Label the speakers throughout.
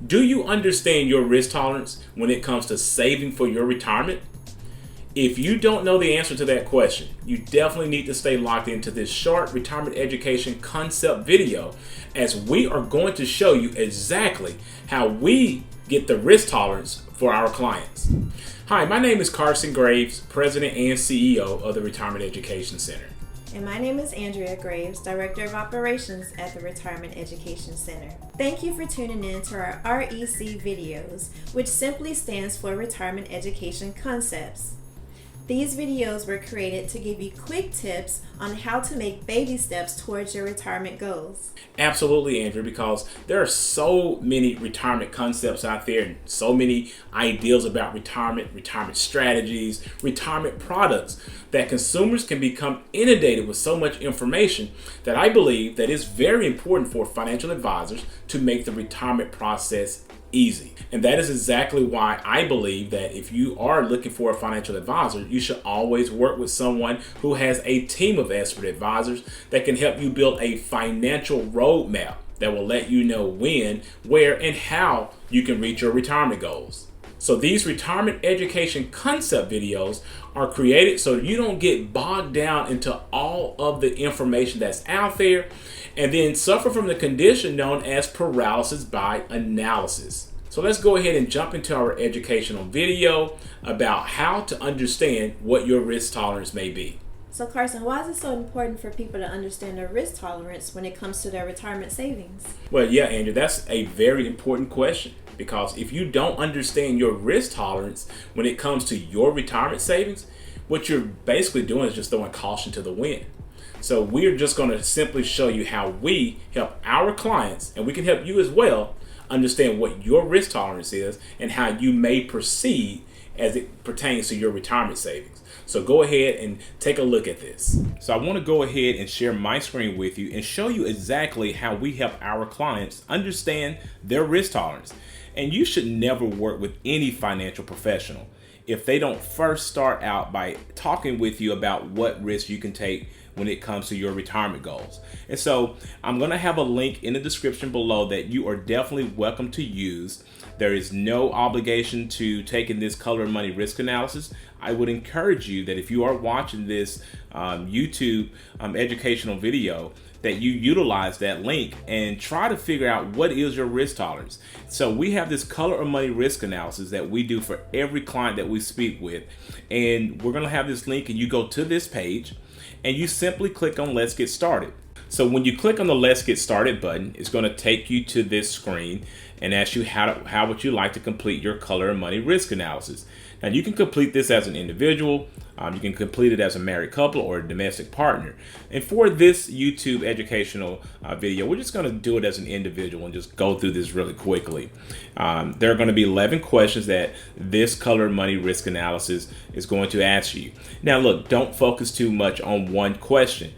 Speaker 1: Do you understand your risk tolerance when it comes to saving for your retirement? If you don't know the answer to that question, you definitely need to stay locked into this short retirement education concept video, as we are going to show you exactly how we get the risk tolerance for our clients. Hi, my name is Carson Graves, President and CEO of the Retirement Education Center.
Speaker 2: And my name is Andrea Graves, Director of Operations at the Retirement Education Center. Thank you for tuning in to our REC videos, which simply stands for Retirement Education Concepts. These videos were created to give you quick tips on how to make baby steps towards your retirement goals.
Speaker 1: Absolutely, Andrew, because there are so many retirement concepts out there and so many ideas about retirement strategies, retirement products that consumers can become inundated with so much information that I believe that it's very important for financial advisors to make the retirement process easy. And that is exactly why I believe that if you are looking for a financial advisor, you should always work with someone who has a team of expert advisors that can help you build a financial roadmap that will let you know when, where, and how you can reach your retirement goals. So these retirement education concept videos are created so you don't get bogged down into all of the information that's out there and then suffer from the condition known as paralysis by analysis. So let's go ahead and jump into our educational video about how to understand what your risk tolerance may be.
Speaker 2: So Carson, why is it so important for people to understand their risk tolerance when it comes to their retirement savings?
Speaker 1: Well, yeah, Andrew, that's a very important question, because if you don't understand your risk tolerance when it comes to your retirement savings, what you're basically doing is just throwing caution to the wind. So we're just going to simply show you how we help our clients, and we can help you as well, understand what your risk tolerance is and how you may proceed as it pertains to your retirement savings. So go ahead and take a look at this. So I want to go ahead and share my screen with you and show you exactly how we help our clients understand their risk tolerance. And you should never work with any financial professional if they don't first start out by talking with you about what risks you can take when it comes to your retirement goals. And so I'm going to have a link in the description below that you are definitely welcome to use. There is no obligation to taking this ColorMoney risk analysis. I would encourage you that if you are watching this YouTube educational video, that you utilize that link and try to figure out what is your risk tolerance. So we have this ColorMoney risk analysis that we do for every client that we speak with. And we're going to have this link, and you go to this page and you simply click on Let's Get Started. So when you click on the Let's Get Started button, it's going to take you to this screen and ask you how would you like to complete your ColorMoney risk analysis. Now you can complete this as an individual, you can complete it as a married couple or a domestic partner. And for this YouTube educational video, we're just going to do it as an individual and just go through this really quickly. There are going to be 11 questions that this ColorMoney risk analysis is going to ask you. Now look, don't focus too much on one question.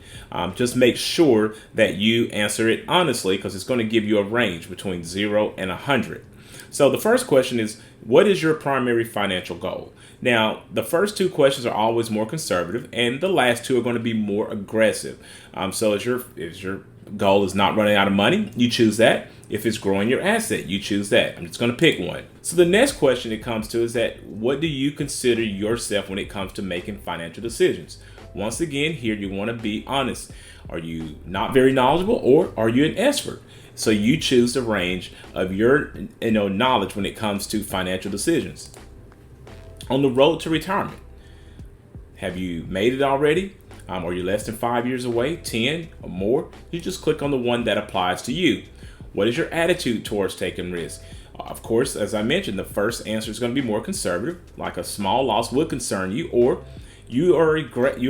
Speaker 1: Just make sure that you answer it honestly, because it's going to give you a range between 0 and 100. So the first question is, what is your primary financial goal? Now, the first two questions are always more conservative, and the last two are going to be more aggressive. So if your goal is not running out of money, you choose that. If it's growing your asset, you choose that. I'm just going to pick one. So the next question it comes to is that, what do you consider yourself when it comes to making financial decisions? Once again, here you want to be honest. Are you not very knowledgeable, or are you an expert? So you choose the range of your knowledge when it comes to financial decisions. On the road to retirement, have you made it already? Are you less than 5 years away, 10 or more? You just click on the one that applies to you. What is your attitude towards taking risks? Of course, as I mentioned, the first answer is going to be more conservative, like a small loss would concern you, or you are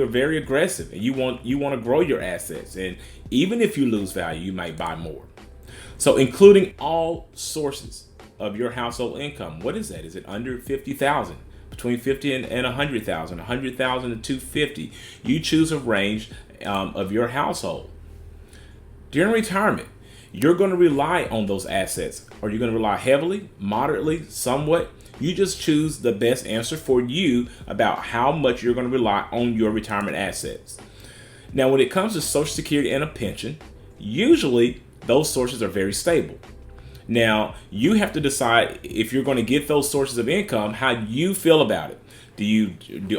Speaker 1: very aggressive and you want to grow your assets, and even if you lose value, you might buy more. So including all sources of your household income, what is that? Is it under 50,000? Between 50 and 100,000, 100,000 to 250. You choose a range of your household. During retirement, you're going to rely on those assets. Are you going to rely heavily, moderately, somewhat? You just choose the best answer for you about how much you're going to rely on your retirement assets. Now, when it comes to Social Security and a pension, usually those sources are very stable. Now, you have to decide if you're going to get those sources of income, how you feel about it.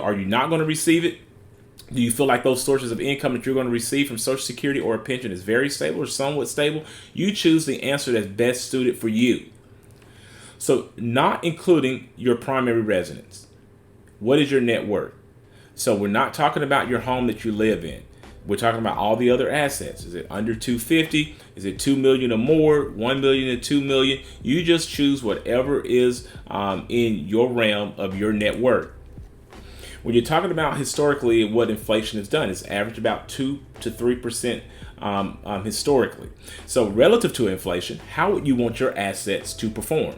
Speaker 1: Are you not going to receive it? Do you feel like those sources of income that you're going to receive from Social Security or a pension is very stable or somewhat stable? You choose the answer that's best suited for you. So, not including your primary residence. What is your net worth? So, we're not talking about your home that you live in. We're talking about all the other assets. Is it under 250? Is it 2 million or more? 1 million to 2 million? You just choose whatever is in your realm of your net worth. When you're talking about historically what inflation has done, it's averaged about 2 to 3% historically. So relative to inflation, how would you want your assets to perform?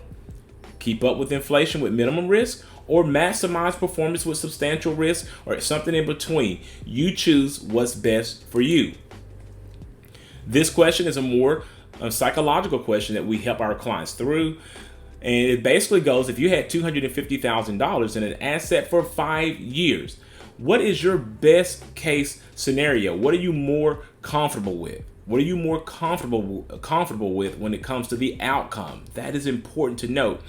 Speaker 1: Keep up with inflation with minimum risk, or maximize performance with substantial risk, or something in between? You choose what's best for you. This question is a more psychological question that we help our clients through. And it basically goes, if you had $250,000 in an asset for 5 years, what is your best case scenario? What are you more comfortable with? What are you more comfortable with when it comes to the outcome? That is important to note.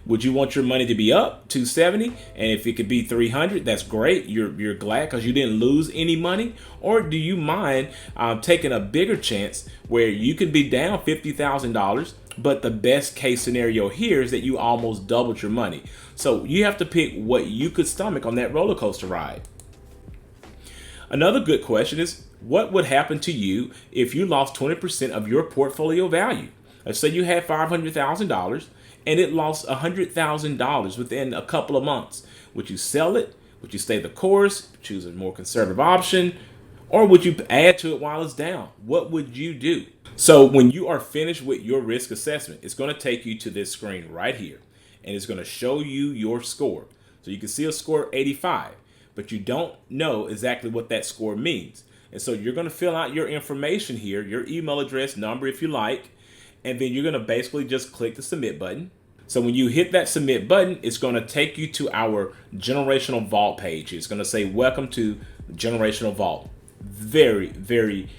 Speaker 1: Would you want your money to be up 270? And if it could be 300, that's great. You're glad because you didn't lose any money. Or do you mind taking a bigger chance where you could be down $50,000, but the best case scenario here is that you almost doubled your money? So you have to pick what you could stomach on that roller coaster ride. Another good question is, what would happen to you if you lost 20% of your portfolio value? Let's say you had $500,000 and it lost $100,000 within a couple of months. Would you sell it? Would you stay the course, choose a more conservative option, or would you add to it while it's down? What would you do? So when you are finished with your risk assessment, it's going to take you to this screen right here, and it's going to show you your score. So you can see a score of 85, but you don't know exactly what that score means. And so you're going to fill out your information here, your email address, number if you like, and then you're going to basically just click the submit button. So when you hit that submit button, it's going to take you to our generational vault page. It's going to say, welcome to generational vault. Very, very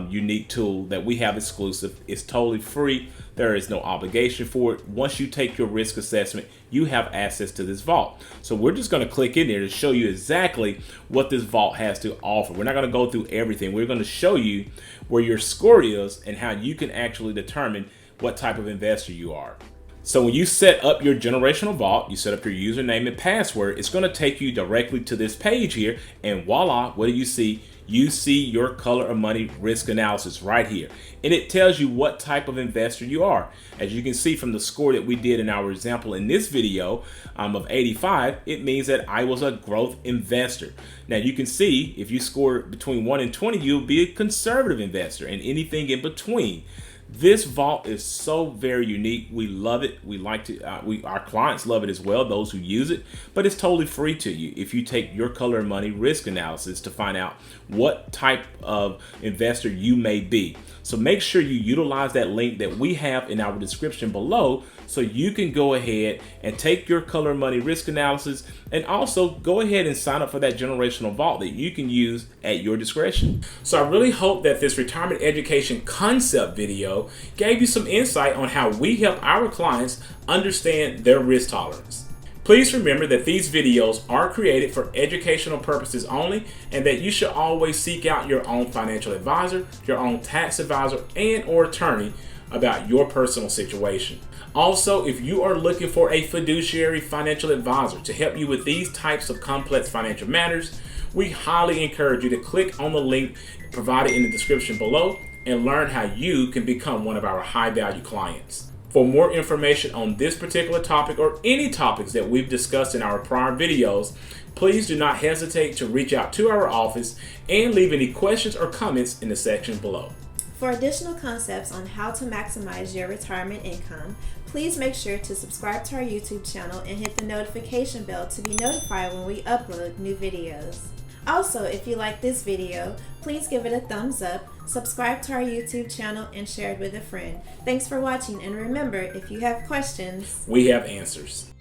Speaker 1: unique tool that we have exclusive. It's totally free. There is no obligation for it. Once you take your risk assessment, you have access to this vault. So we're just going to click in there to show you exactly what this vault has to offer. We're not going to go through everything. We're going to show you where your score is and how you can actually determine what type of investor you are. So when you set up your generational vault, you set up your username and password, it's going to take you directly to this page here, and voila, what do you see? You see your ColorMoney risk analysis right here. And it tells you what type of investor you are. As you can see from the score that we did in our example in this video of 85, it means that I was a growth investor. Now you can see if you score between 1 and 20, you'll be a conservative investor, and anything in between. This vault is so very unique. We love it. We like to, our clients love it as well, those who use it, but it's totally free to you if you take your ColorMoney risk analysis to find out what type of investor you may be. So make sure you utilize that link that we have in our description below so you can go ahead and take your ColorMoney risk analysis, and also go ahead and sign up for that generational vault that you can use at your discretion. So I really hope that this retirement education concept video gave you some insight on how we help our clients understand their risk tolerance. Please remember that these videos are created for educational purposes only, and that you should always seek out your own financial advisor, your own tax advisor, and or attorney about your personal situation. Also, if you are looking for a fiduciary financial advisor to help you with these types of complex financial matters, we highly encourage you to click on the link provided in the description below and learn how you can become one of our high-value clients. For more information on this particular topic or any topics that we've discussed in our prior videos, please do not hesitate to reach out to our office and leave any questions or comments in the section below.
Speaker 2: For additional concepts on how to maximize your retirement income, please make sure to subscribe to our YouTube channel and hit the notification bell to be notified when we upload new videos. Also, if you like this video, please give it a thumbs up, subscribe to our YouTube channel, and share it with a friend. Thanks for watching, and remember, if you have questions,
Speaker 1: we have answers.